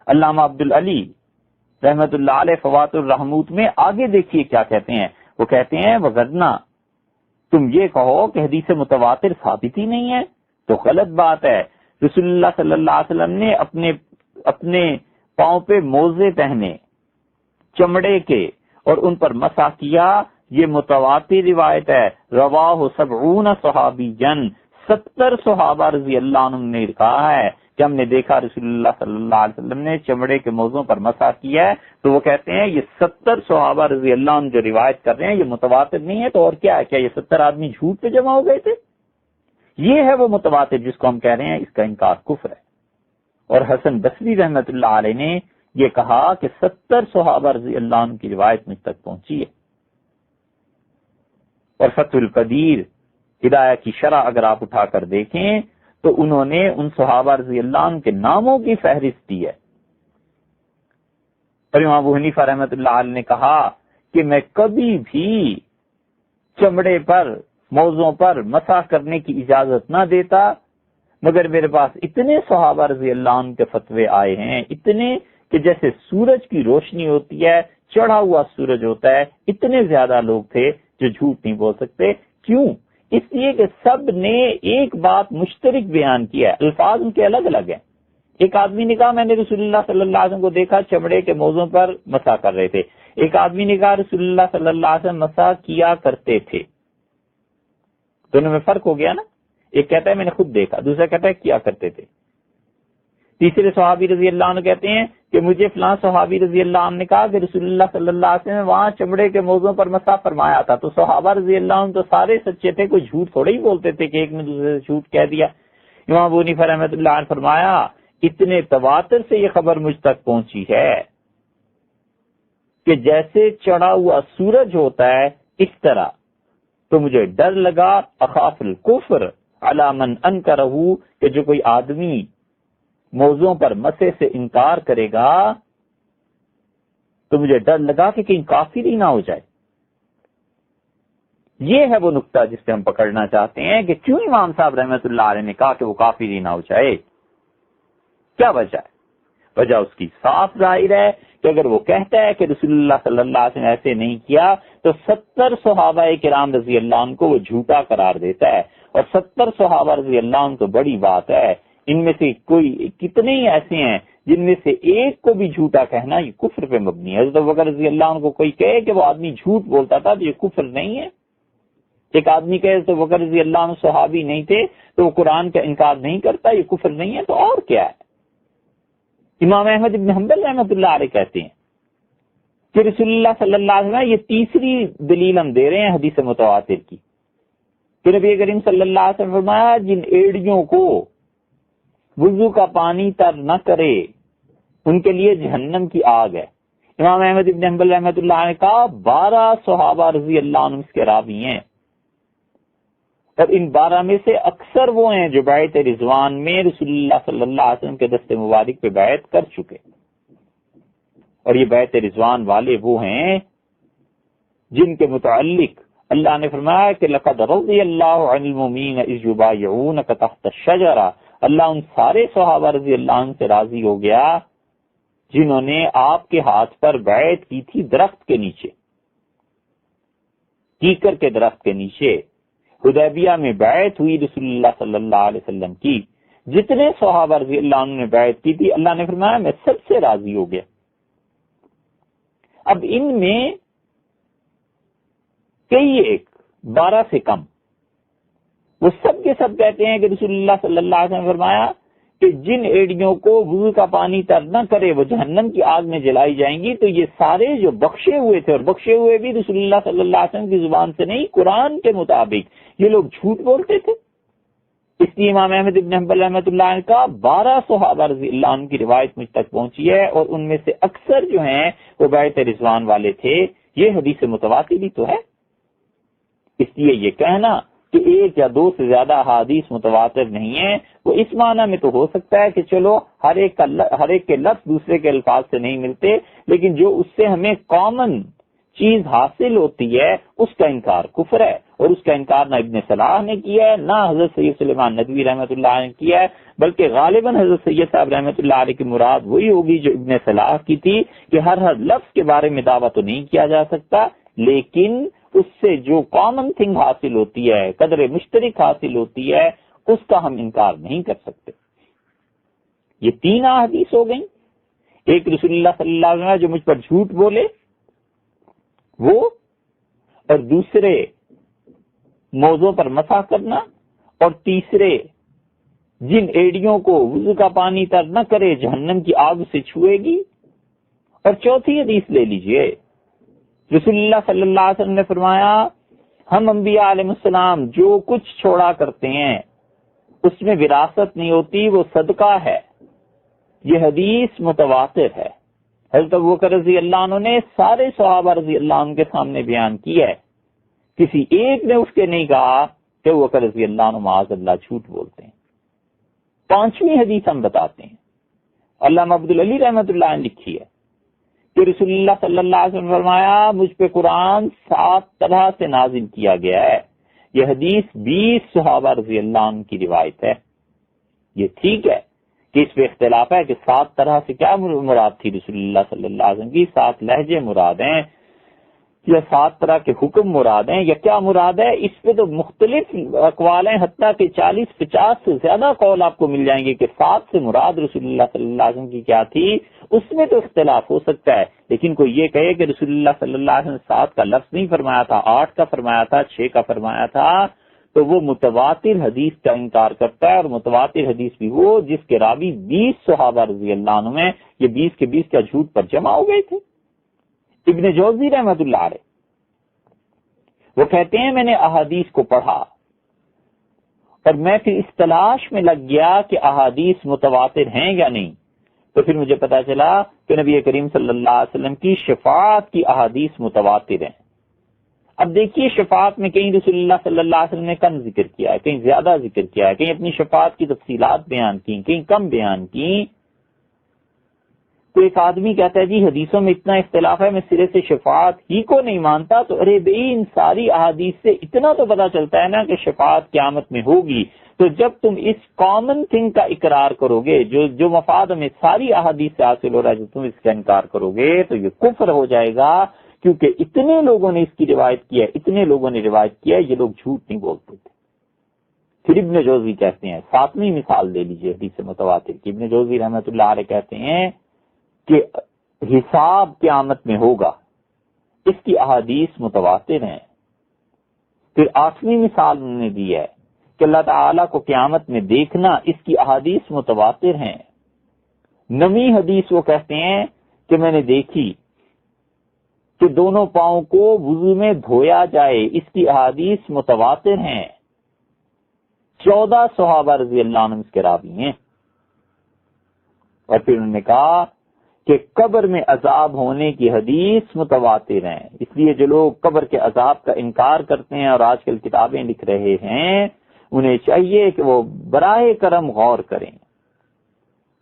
علامہ عبدالعلی رحمت اللہ علیہ فوات الرحموت میں آگے دیکھیے کیا کہتے ہیں. وہ کہتے ہیں وغدنا تم یہ کہو کہ حدیث متواتر ثابت ہی نہیں ہے تو غلط بات ہے. رسول اللہ صلی اللہ علیہ وسلم نے اپنے پاؤں پہ موزے پہنے چمڑے کے اور ان پر مسح کیا، یہ متواتر روایت ہے. رواہ 70 صحابی جن، 70 صحابہ رضی اللہ عنہ نے کہا ہے کہ ہم نے دیکھا رسول اللہ صلی اللہ علیہ وسلم نے چمڑے کے موزوں پر مسح کیا ہے. تو وہ کہتے ہیں یہ 70 صحابہ رضی اللہ عنہ جو روایت کر رہے ہیں یہ متواتر نہیں ہے تو اور کیا ہے؟ کیا یہ 70 آدمی جھوٹ پہ جمع ہو گئے تھے؟ یہ ہے وہ متواتر جس کو ہم کہہ رہے ہیں اس کا انکار کفر ہے. اور حسن بصری رحمت اللہ علیہ نے یہ کہا کہ 70 صحابہ رضی اللہ عنہ کی روایت مجھ تک پہنچی ہے. اور فتح القدیر ہدایہ کی شرح اگر آپ اٹھا کر دیکھیں تو انہوں نے ان صحابہ رضی اللہ عنہ کے ناموں کی فہرست دی ہے. اور امام ابو حنیفہ رحمت اللہ علیہ نے کہا کہ میں کبھی بھی چمڑے پر موزوں پر مسح کرنے کی اجازت نہ دیتا، مگر میرے پاس اتنے صحابہ رضی اللہ عنہ کے فتوے آئے ہیں، اتنے کہ جیسے سورج کی روشنی ہوتی ہے، چڑھا ہوا سورج ہوتا ہے، اتنے زیادہ لوگ تھے جو جھوٹ نہیں بول سکتے. کیوں؟ اس لیے کہ سب نے ایک بات مشترک بیان کیا ہے، الفاظ ان کے الگ الگ ہیں. ایک آدمی نے کہا میں نے رسول اللہ صلی اللہ علیہ وسلم کو دیکھا چمڑے کے موزوں پر مسح کر رہے تھے. ایک آدمی نے کہا رسول اللہ صلی اللہ علیہ وسلم مسح کیا کرتے تھے. دونوں میں فرق ہو گیا نا. ایک کہتا ہے میں نے خود دیکھا، دوسرا کہتا ہے کیا کرتے تھے. تیسرے صحابی رضی اللہ عنہ کہتے ہیں کہ مجھے فلاں صحابی رضی اللہ عنہ نے کہا کہ رسول اللہ صلی اللہ علیہ وسلم نے وہاں چمڑے کے موزوں پر مسح فرمایا تھا. تو صحابہ رضی اللہ عنہ تو سارے سچے تھے، کوئی جھوٹ تھوڑے ہی بولتے تھے کہ ایک نے دوسرے سے جھوٹ کہہ دیا. امام ابو حنیفہ رحمۃ اللہ علیہ فرمایا اتنے تواتر سے یہ خبر مجھ تک پہنچی ہے کہ جیسے چڑھا ہوا سورج ہوتا ہے اس طرح. تو مجھے ڈر لگا اخاف الکفر علی من انکرہ، کہ جو کوئی آدمی موضوعوں پر مسح سے انکار کرے گا تو مجھے ڈر لگا کہ کہیں کافر ہی نہ ہو جائے. یہ ہے وہ نقطہ جس پہ ہم پکڑنا چاہتے ہیں کہ کیوں امام صاحب رحمت اللہ علیہ نے کہا کہ وہ کافر ہی نہ ہو جائے. کیا وجہ ہے؟ وجہ اس کی صاف ظاہر ہے کہ اگر وہ کہتا ہے کہ رسول اللہ صلی اللہ علیہ وسلم ایسے نہیں کیا تو 70 صحابہ کرام رضی اللہ عنہ کو وہ جھوٹا قرار دیتا ہے. اور 70 صحابہ رضی اللہ عنہ تو بڑی بات ہے، ان میں سے کوئی کتنے ہی ایسے ہیں جن میں سے ایک کو بھی جھوٹا کہنا یہ کفر پہ مبنی ہے. حضرت ابوبکر رضی اللہ عنہ کو کوئی کہے کہ وہ آدمی جھوٹ بولتا تھا تو یہ کفر نہیں ہے. ایک آدمی کہے حضرت ابوبکر رضی اللہ عنہ صحابی نہیں تھے تو وہ قرآن کا انکار نہیں کرتا، یہ کفر نہیں ہے. تو اور کیا ہے؟ امام احمد بن حنبل رحمۃ اللہ علیہ کہتے ہیں کہ رسول اللہ صلی اللہ علیہ وسلم، یہ تیسری دلیل ہم دے رہے ہیں حدیث متواتر کی، کہ نبی کریم صلی اللہ علیہ وسلم فرمایا جن ایڑیوں کو وضو کا پانی تر نہ کرے ان کے لیے جہنم کی آگ ہے. امام احمد بن حنبل رحمۃ اللہ علیہ نے کہا 12 صحابہ رضی اللہ عنہ اس کے راوی ہیں، اور ان 12 میں سے اکثر وہ ہیں جو بیعت رضوان میں رسول اللہ صلی اللہ علیہ وسلم کے دست مبارک پہ بیعت کر چکے. اور یہ بیعت رضوان والے وہ ہیں جن کے متعلق اللہ نے فرمایا کہ لقد رضی اللہ عن المؤمنین اذ یبایعونک تحت الشجرہ، اللہ ان سارے صحابہ رضی اللہ عنہ سے راضی ہو گیا جنہوں نے آپ کے ہاتھ پر بیعت کی تھی درخت کے نیچے، کیکر کے درخت کے نیچے. حدیبیہ میں بیعت ہوئی رسول اللہ صلی اللہ علیہ وسلم کی، جتنے صحابہ رضی اللہ عنہ نے بیعت کی تھی اللہ نے فرمایا میں سب سے راضی ہو گیا. اب ان میں کئی ایک 12 سے کم وہ سب کے سب کہتے ہیں کہ رسول اللہ صلی اللہ علیہ وسلم نے فرمایا کہ جن ایڑیوں کو وضو کا پانی تر نہ کرے وہ جہنم کی آگ میں جلائی جائیں گی. تو یہ سارے جو بخشے ہوئے تھے، اور بخشے ہوئے بھی رسول اللہ صلی اللہ علیہ وسلم کی زبان سے نہیں، قرآن کے مطابق یہ لوگ جھوٹ بولتے تھے. اس لیے امام احمد بن حنبل رحمۃ اللہ عنہ کا 12 صحابہ رضی اللہ عنہ کی روایت مجھ تک پہنچی ہے، اور ان میں سے اکثر جو ہیں وہ بیعت رضوان والے تھے. یہ حدیث متواتر بھی تو ہے. اس لیے یہ کہنا کہ ایک یا دو سے زیادہ احادیث متواتر نہیں ہیں، وہ اس معنی میں تو ہو سکتا ہے کہ چلو ہر ایک کے لفظ دوسرے کے الفاظ سے نہیں ملتے، لیکن جو اس سے ہمیں کامن چیز حاصل ہوتی ہے اس کا انکار کفر ہے، اور اس کا انکار نہ ابن صلاح نے کیا ہے، نہ حضرت سید سلیمان ندوی رحمۃ اللہ نے کیا ہے، بلکہ غالباً حضرت سید صاحب رحمۃ اللہ علیہ کی مراد وہی ہوگی جو ابن صلاح کی تھی کہ ہر لفظ کے بارے میں دعویٰ تو نہیں کیا جا سکتا، لیکن اس سے جو کامن تھنگ حاصل ہوتی ہے، قدر مشترک حاصل ہوتی ہے، اس کا ہم انکار نہیں کر سکتے۔ یہ 3 احادیث ہو گئیں، ایک رسول اللہ صلی اللہ علیہ وسلم جو مجھ پر جھوٹ بولے وہ، اور دوسرے موضوع پر مسح کرنا، اور تیسرے جن ایڑیوں کو وضو کا پانی تر نہ کرے جہنم کی آگ سے چھوئے گی، اور چوتھی حدیث لے لیجئے، رسول اللہ صلی اللہ علیہ وسلم نے فرمایا ہم انبیاء علیہ السلام جو کچھ چھوڑا کرتے ہیں اس میں وراثت نہیں ہوتی، وہ صدقہ ہے۔ یہ حدیث متواتر ہے، حضرت ابوبکر رضی اللہ عنہ نے سارے صحابہ رضی اللہ عنہ کے سامنے بیان کی ہے، کسی ایک نے اٹھ کے نہیں کہا کہ ابوبکر رضی اللہ عنہ معاذ اللہ جھوٹ بولتے ہیں۔ 5ویں حدیث ہم بتاتے ہیں، علامہ عبدالعلی رحمۃ اللہ نے لکھی ہے کہ رسول اللہ صلی اللہ علیہ وسلم نے فرمایا مجھ پہ قرآن 7 طرح سے نازل کیا گیا ہے۔ یہ حدیث 20 صحابہ رضی اللہ عنہ کی روایت ہے۔ یہ ٹھیک ہے کہ اس پہ اختلاف ہے کہ 7 طرح سے کیا مراد تھی رسول اللہ صلی اللہ علیہ وسلم کی، 7 لہجے مراد ہیں یا 7 طرح کے حکم مراد ہیں یا کیا مراد ہے، اس پہ تو مختلف اقوال ہیں، حتیٰ کہ 40-50 سے زیادہ قول آپ کو مل جائیں گے کہ 7 سے مراد رسول اللہ صلی اللہ علیہ وسلم کی کیا تھی، اس میں تو اختلاف ہو سکتا ہے، لیکن کوئی یہ کہے کہ رسول اللہ صلی اللہ علیہ وسلم 7 کا لفظ نہیں فرمایا تھا، 8 کا فرمایا تھا، 6 کا فرمایا تھا، تو وہ متواتر حدیث کا انکار کرتا ہے، اور متواتر حدیث بھی وہ جس کے راوی 20 صحابہ رضی اللہ عنہ میں، یہ 20 کے 20 کا جھوٹ پر جمع ہو گئے تھے۔ ابن جوزی رحمۃ اللہ علیہ وہ کہتے ہیں میں نے احادیث کو پڑھا اور میں پھر اس تلاش میں لگ گیا کہ احادیث متواتر ہیں یا نہیں، تو پھر مجھے پتا چلا کہ نبی کریم صلی اللہ علیہ وسلم کی شفاعت کی احادیث متواتر ہیں۔ اب دیکھیے شفاعت میں کہیں رسول اللہ صلی اللہ علیہ وسلم نے کم ذکر کیا ہے، کہیں زیادہ ذکر کیا ہے، کہیں اپنی شفاعت کی تفصیلات بیان کی، کہیں کم بیان کی۔ تو ایک آدمی کہتا ہے جی حدیثوں میں اتنا اختلاف ہے، میں سرے سے شفاعت ہی کو نہیں مانتا، تو ارے بھائی ان ساری احادیث سے اتنا تو پتا چلتا ہے نا کہ شفاعت قیامت میں ہوگی، تو جب تم اس کامن تھنگ کا اقرار کرو گے جو مفاد ہمیں ساری احادیث سے حاصل ہو رہا ہے، جو تم اس کا انکار کرو گے تو یہ کفر ہو جائے گا، کیونکہ اتنے لوگوں نے اس کی روایت کی ہے، اتنے لوگوں نے روایت کیا ہے، یہ لوگ جھوٹ نہیں بولتے تھے۔ پھر ابن جوزی کہتے ہیں، 7ویں مثال دے لیجئے حدیث متواتر کی، ابن جوزی رحمۃ اللہ علیہ کہتے ہیں کہ حساب قیامت میں ہوگا، اس کی احادیث متواتر ہیں۔ پھر 8ویں مثال انہوں نے دی ہے کہ اللہ تعالیٰ کو قیامت میں دیکھنا، اس کی احادیث متواتر ہیں۔ 9ویں حدیث وہ کہتے ہیں کہ میں نے دیکھی کہ دونوں پاؤں کو وضو میں دھویا جائے، اس کی احادیث متواتر ہیں۔ 14 صحابہ رضی اللہ عنہ اس کے راوی ہیں۔ اور پھر انہوں نے کہا کہ قبر میں عذاب ہونے کی حدیث متواتر ہیں، اس لیے جو لوگ قبر کے عذاب کا انکار کرتے ہیں اور آج کل کتابیں لکھ رہے ہیں، انہیں چاہیے کہ وہ براہ کرم غور کریں،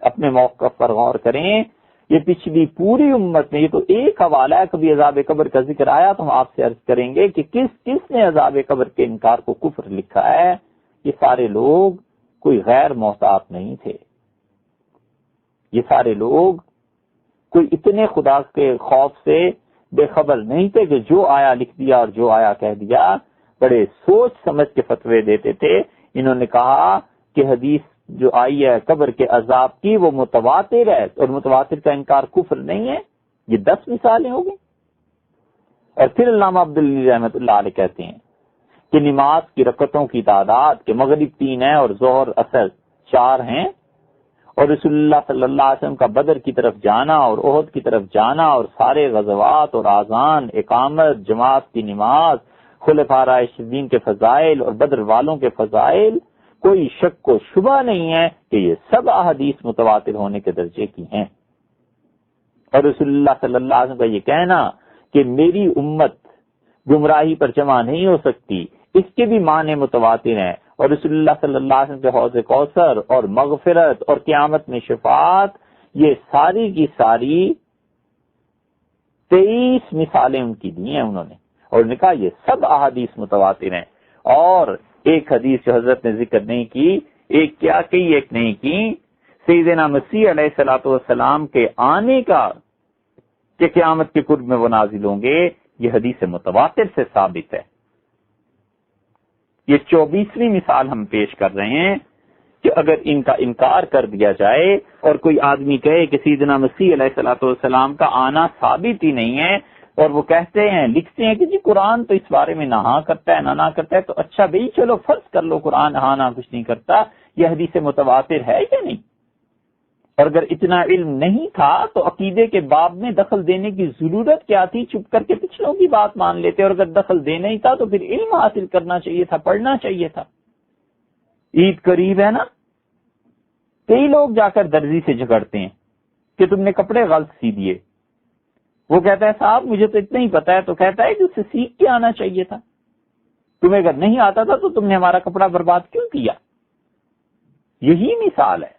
اپنے موقف پر غور کریں۔ یہ پچھلی پوری امت میں، یہ تو ایک حوالہ ہے، کبھی عذاب قبر کا ذکر آیا تو ہم آپ سے عرض کریں گے کہ کس نے عذاب قبر کے انکار کو کفر لکھا ہے۔ یہ سارے لوگ کوئی غیر محتاط نہیں تھے، یہ سارے لوگ کوئی اتنے خدا کے خوف سے بے خبر نہیں تھے کہ جو آیا لکھ دیا اور جو آیا کہہ دیا، بڑے سوچ سمجھ کے فتوے دیتے تھے۔ انہوں نے کہا کہ حدیث جو آئی ہے قبر کے عذاب کی وہ متواتر ہے، اور متواتر کا انکار کفر نہیں ہے۔ یہ 10 مثالیں ہو گئی۔ اور پھر علامہ عبدالعلی رحمۃ اللہ علیہ کہتے ہیں کہ نماز کی رکعتوں کی تعداد کہ مغرب 3 ہے اور ظہر اثر 4 ہیں، اور رسول اللہ صلی اللہ علیہ وسلم کا بدر کی طرف جانا اور احد کی طرف جانا اور سارے غزوات اور آذان، اقامت، جماعت کی نماز، خلفاء راشدین کے فضائل اور بدر والوں کے فضائل، کوئی شک و شبہ نہیں ہے کہ یہ سب احادیث متواتر ہونے کے درجے کی ہیں۔ اور رسول اللہ صلی اللہ علیہ وسلم کا یہ کہنا کہ میری امت گمراہی پر جمع نہیں ہو سکتی، اس کے بھی معنی متواتر ہیں۔ اور رسول اللہ صلی اللہ علیہ وسلم کے حوض کوثر اور مغفرت اور قیامت میں شفاعت، یہ ساری کی ساری 23 مثالیں ان کی دی ہیں انہوں نے، اور نے کہا یہ سب احادیث متواتر ہیں۔ اور ایک حدیث جو حضرت نے ذکر نہیں کی، ایک کیا کہی ایک نہیں کی، سیدنا مسیح علیہ الصلوۃ والسلام کے آنے کا کہ قیامت کے قرب میں وہ نازل ہوں گے، یہ حدیث متواتر سے ثابت ہے۔ یہ 24ویں مثال ہم پیش کر رہے ہیں کہ اگر ان کا انکار کر دیا جائے اور کوئی آدمی کہے کہ سیدنا مسیح علیہ الصلوۃ والسلام کا آنا ثابت ہی نہیں ہے، اور وہ کہتے ہیں لکھتے ہیں کہ جی قرآن تو اس بارے میں نہ ہاں کرتا ہے نہ کرتا ہے، تو اچھا بھائی چلو فرض کر لو قرآن ہاں نہ کچھ نہیں کرتا، یہ حدیث متواتر ہے یا نہیں؟ اور اگر اتنا علم نہیں تھا تو عقیدے کے باب میں دخل دینے کی ضرورت کیا تھی؟ چپ کر کے پچھلوں کی بات مان لیتے، اور اگر دخل دینا ہی تھا تو پھر علم حاصل کرنا چاہیے تھا، پڑھنا چاہیے تھا۔ عید قریب ہے نا، کئی لوگ جا کر درزی سے جھگڑتے ہیں کہ تم نے کپڑے غلط سی دیے، وہ کہتا ہے صاحب مجھے تو اتنا ہی پتا ہے، تو کہتا ہے کہ اس سے سیکھ کے آنا چاہیے تھا، تمہیں اگر نہیں آتا تھا تو تم نے ہمارا کپڑا برباد کیوں کیا؟ یہی مثال ہے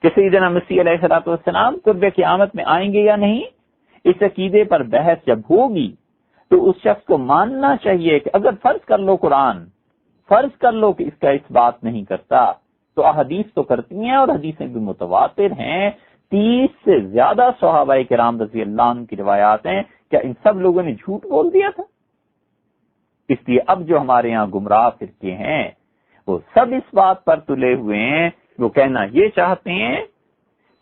کہ سیدنا مسیح علیہ الصلوۃ والسلام قرب قیامت میں آئیں گے یا نہیں، اس عقیدے پر بحث جب ہوگی تو اس شخص کو ماننا چاہیے کہ اگر فرض کر لو قرآن، فرض کر لو کہ اس کا اس بات نہیں کرتا، تو احادیث تو کرتی ہیں اور حدیثیں بھی متواتر ہیں، 30 سے زیادہ صحابہ کرام رضی اللہ عنہ کی روایات ہیں، کیا ان سب لوگوں نے جھوٹ بول دیا تھا؟ اس لیے اب جو ہمارے یہاں گمراہ فرقے ہیں وہ سب اس بات پر تلے ہوئے ہیں، وہ کہنا یہ چاہتے ہیں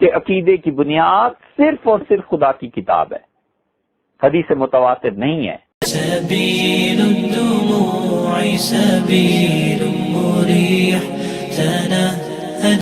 کہ عقیدے کی بنیاد صرف اور صرف خدا کی کتاب ہے، حدیث متواتر نہیں ہے۔ سبيل الدموع سبيل مريح